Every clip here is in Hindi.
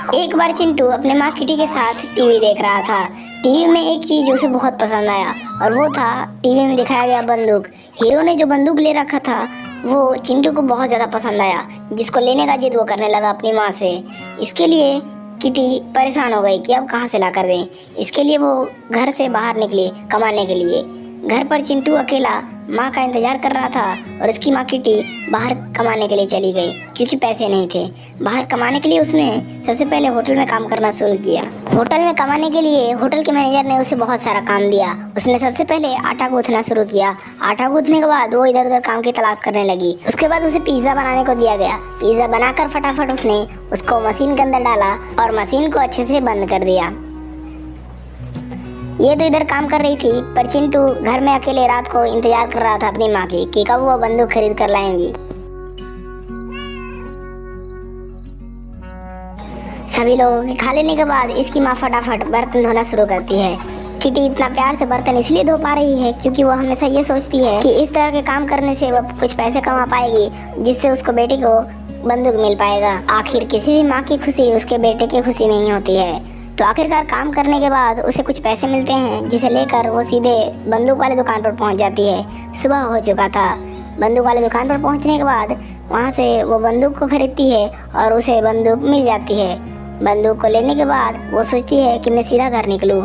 एक बार चिंटू अपने माँ किटी के साथ टीवी देख रहा था। टीवी में एक चीज उसे बहुत पसंद आया और वो था टीवी में दिखाया गया बंदूक। हीरो ने जो बंदूक ले रखा था वो चिंटू को बहुत ज़्यादा पसंद आया, जिसको लेने का जिद वो करने लगा अपनी माँ से। इसके लिए किटी परेशान हो गई कि अब कहाँ से ला कर दें। इसके लिए वो घर से बाहर निकली कमाने के लिए। घर पर चिंटू अकेला माँ का इंतजार कर रहा था और उसकी माँ किटी बाहर कमाने के लिए चली गई क्योंकि पैसे नहीं थे। बाहर कमाने के लिए उसने सबसे पहले होटल में काम करना शुरू किया। होटल में कमाने के लिए होटल के मैनेजर ने उसे बहुत सारा काम दिया। उसने सबसे पहले आटा गूंथना शुरू किया। आटा गूंथने के बाद वो इधर उधर काम की तलाश करने लगी। उसके बाद उसे पिज्ज़ा बनाने को दिया गया। पिज्ज़ा बनाकर फटाफट उसने उसको मशीन के अंदर डाला और मशीन को अच्छे से बंद कर दिया। ये तो इधर काम कर रही थी, पर चिंटू घर में अकेले रात को इंतजार कर रहा था अपनी माँ की कि कब वो बंदूक खरीद कर लाएंगी। सभी लोगों के खा लेने के बाद इसकी माँ फटाफट बर्तन धोना शुरू करती है। किटी इतना प्यार से बर्तन इसलिए धो पा रही है क्योंकि वो हमेशा ये सोचती है कि इस तरह के काम करने से वो कुछ पैसे कमा पाएगी, जिससे उसको बेटे को बंदूक मिल पाएगा। आखिर किसी भी माँ की खुशी उसके बेटे की खुशी नहीं होती है। तो आखिरकार काम करने के बाद उसे कुछ पैसे मिलते हैं, जिसे लेकर वो सीधे बंदूक वाले दुकान पर पहुंच जाती है। सुबह हो चुका था। बंदूक वाले दुकान पर पहुंचने के बाद वहां से वो बंदूक को खरीदती है और उसे बंदूक मिल जाती है। बंदूक को लेने के बाद वो सोचती है कि मैं सीधा घर निकलूं,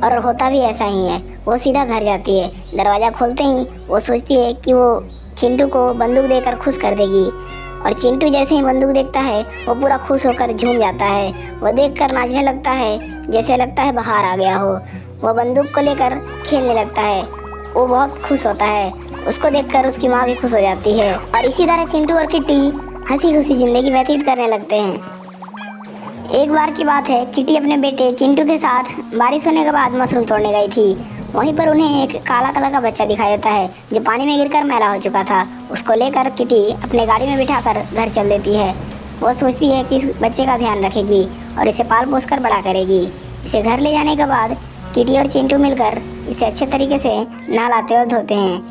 और होता भी ऐसा ही है। वो सीधा घर जाती है। दरवाज़ा खोलते ही वो सोचती है कि वो चिंटू को बंदूक देकर खुश कर देगी, और चिंटू जैसे ही बंदूक देखता है वो पूरा खुश होकर झूम जाता है। वो देखकर नाचने लगता है, जैसे लगता है बाहर आ गया हो। वो बंदूक को लेकर खेलने लगता है। वो बहुत खुश होता है। उसको देखकर उसकी माँ भी खुश हो जाती है, और इसी तरह चिंटू और किटी हंसी खुशी जिंदगी व्यतीत करने लगते हैं। एक बार की बात है, किटी अपने बेटे चिंटू के साथ बारिश होने के बाद मशरूम तोड़ने गई थी। वहीं पर उन्हें एक काला कलर का बच्चा दिखाई देता है जो पानी में गिरकर मैला हो चुका था। उसको लेकर किटी अपने गाड़ी में बिठाकर घर चल देती है। वो सोचती है कि इस बच्चे का ध्यान रखेगी और इसे पाल पोस कर बड़ा करेगी। इसे घर ले जाने के बाद किटी और चिंटू मिलकर इसे अच्छे तरीके से नहलाते और धोते हैं।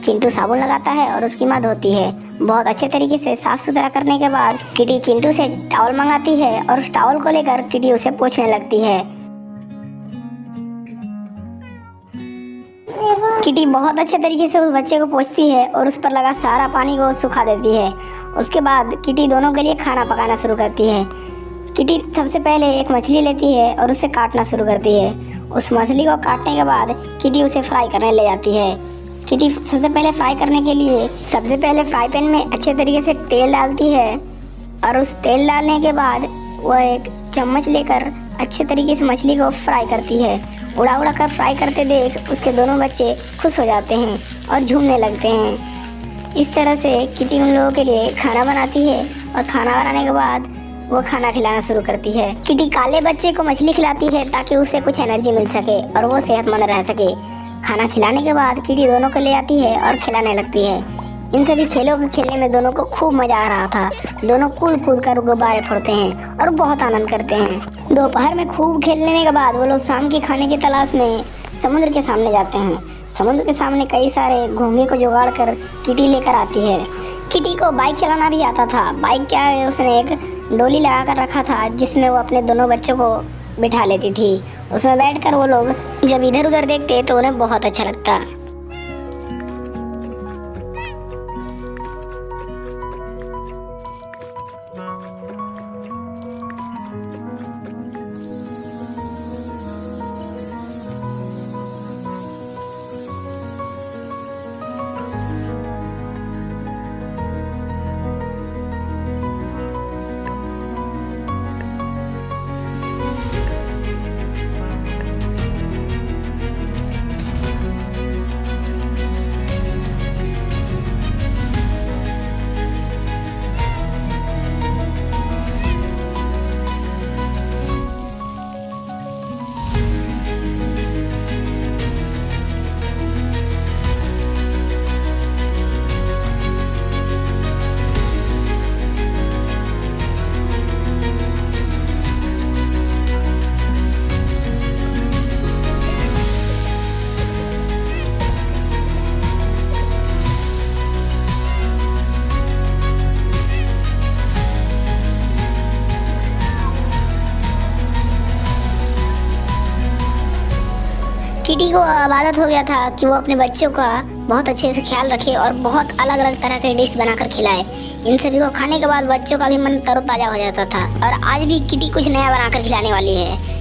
चिंटू साबुन लगाता है और उसकी माँ धोती है। बहुत अच्छे तरीके से साफ सुथरा करने के बाद किटी चिंटू से टॉवल मंगाती है और उस टॉवल को लेकर किटी उसे पोंछने लगती है। किटी बहुत अच्छे तरीके से उस बच्चे को पोंछती है और उस पर लगा सारा पानी को सुखा देती है। उसके बाद किटी दोनों के लिए खाना पकाना शुरू करती है। किटी सबसे पहले एक मछली लेती है और उसे काटना शुरू करती है। उस मछली को काटने के बाद किटी उसे फ्राई करने ले जाती है। किटी सबसे पहले फ्राई करने के लिए सबसे पहले फ्राई पैन में अच्छे तरीके से तेल डालती है, और उस तेल डालने के बाद वह एक चम्मच लेकर अच्छे तरीके से मछली को फ्राई करती है। उड़ा उड़ा कर फ्राई करते देख उसके दोनों बच्चे खुश हो जाते हैं और झूमने लगते हैं। इस तरह से किटी उन लोगों के लिए खाना बनाती है, और खाना बनाने के बाद वो खाना खिलाना शुरू करती है। किटी काले बच्चे को मछली खिलाती है ताकि उसे कुछ एनर्जी मिल सके और वो सेहतमंद रह सके। खाना खिलाने के बाद किटी दोनों को ले आती है और खिलाने लगती है। इन सभी खेलों के खेलने में दोनों को खूब मजा आ रहा था। दोनों कूद कूद कर गुब्बारे फोड़ते हैं और बहुत आनंद करते हैं। दोपहर में खूब खेलने के बाद वो लोग शाम के खाने की तलाश में समुद्र के सामने जाते हैं। समुद्र के सामने कई सारे घोंगे को जुगाड़ कर किटी लेकर आती है। किटी को बाइक चलाना भी आता था। बाइक क्या है, उसने एक डोली लगा कर रखा था जिसमें वो अपने दोनों बच्चों को बिठा लेती थी। उसमें बैठकर वो लोग जब इधर उधर देखते तो उन्हें बहुत अच्छा लगता। किटी को अब आदत हो गया था कि वो अपने बच्चों का बहुत अच्छे से ख्याल रखे और बहुत अलग अलग तरह के डिश बनाकर खिलाए। इन सभी को खाने के बाद बच्चों का भी मन तरोताजा हो जाता था और आज भी किटी कुछ नया बनाकर खिलाने वाली है।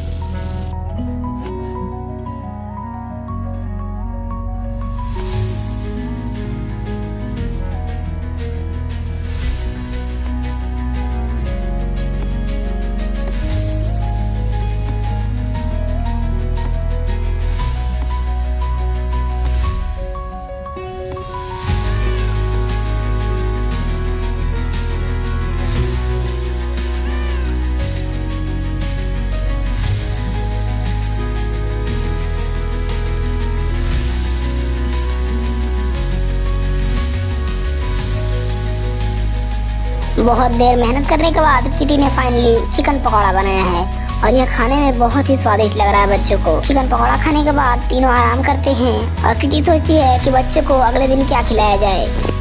बहुत देर मेहनत करने के बाद किटी ने फाइनली चिकन पकौड़ा बनाया है और यह खाने में बहुत ही स्वादिष्ट लग रहा है बच्चों को। चिकन पकौड़ा खाने के बाद तीनों आराम करते हैं और किटी सोचती है कि बच्चों को अगले दिन क्या खिलाया जाए।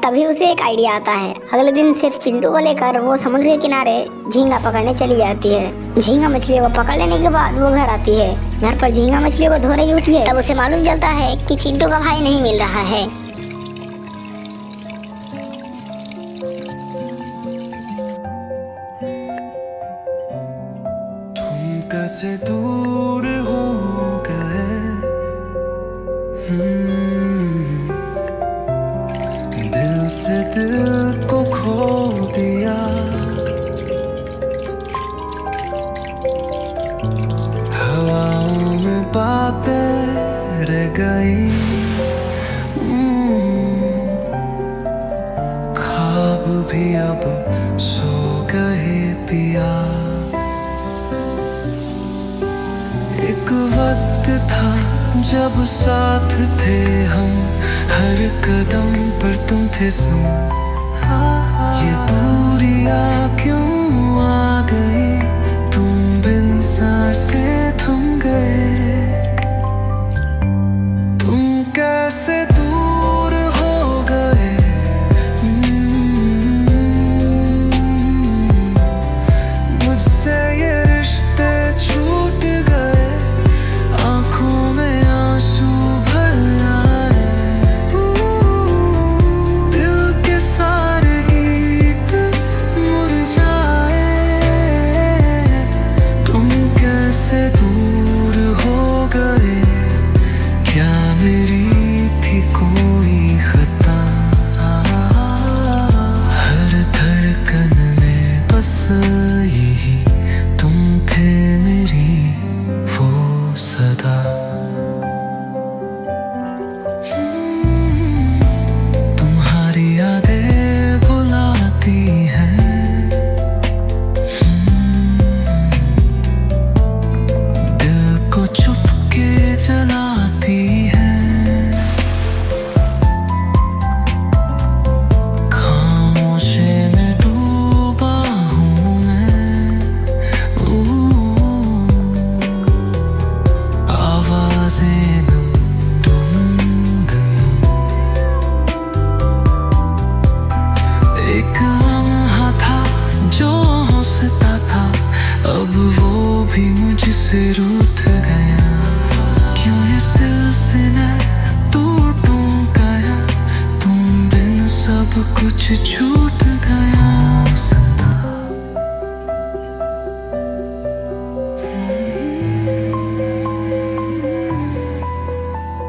तभी उसे एक आइडिया आता है। अगले दिन सिर्फ चिंटू को लेकर वो समुद्र के किनारे झींगा पकड़ने चली जाती है। झींगा मछलियों को पकड़ लेने के बाद वो घर आती है। घर पर झींगा मछलियों को धो रही होती है। तब उसे मालूम चलता है कि चिंटू का भाई नहीं मिल रहा है। तुम कैसे दूर हो गए, दिल से दिल को खो दिया। हवाओं में बातें रह गई, ख्वाब भी अब सो गए पिया। एक वक्त था जब साथ थे हम, हर कदम पर तुम थे सुन। ये दूरियां क्यों आ गई, तुम बिन सांसें थम गए। तुम कैसे दूर हो गए, मुझसे ये रिश्ते छूट गए। आंखों में आंसू भर आए, दिल के सारे गीत मुरझाए। तुम कैसे दूर हो गए, क्या मेरी थी कोई खता। हर धड़कन में बस यही तुम थे मेरी वो सदा। तुम्हारी यादें बुलाती हैं, दिल को चुपके जलाती हैं। खामोशी में डूबा हूँ मैं, आवाज़ें नम गुनगुन। एक लम्हा था जो हंसता था, अब वो भी मुझसे रूठ गया। क्यों ये सिलसिला टूट गया, तुम बिन सब कुछ छूट गया।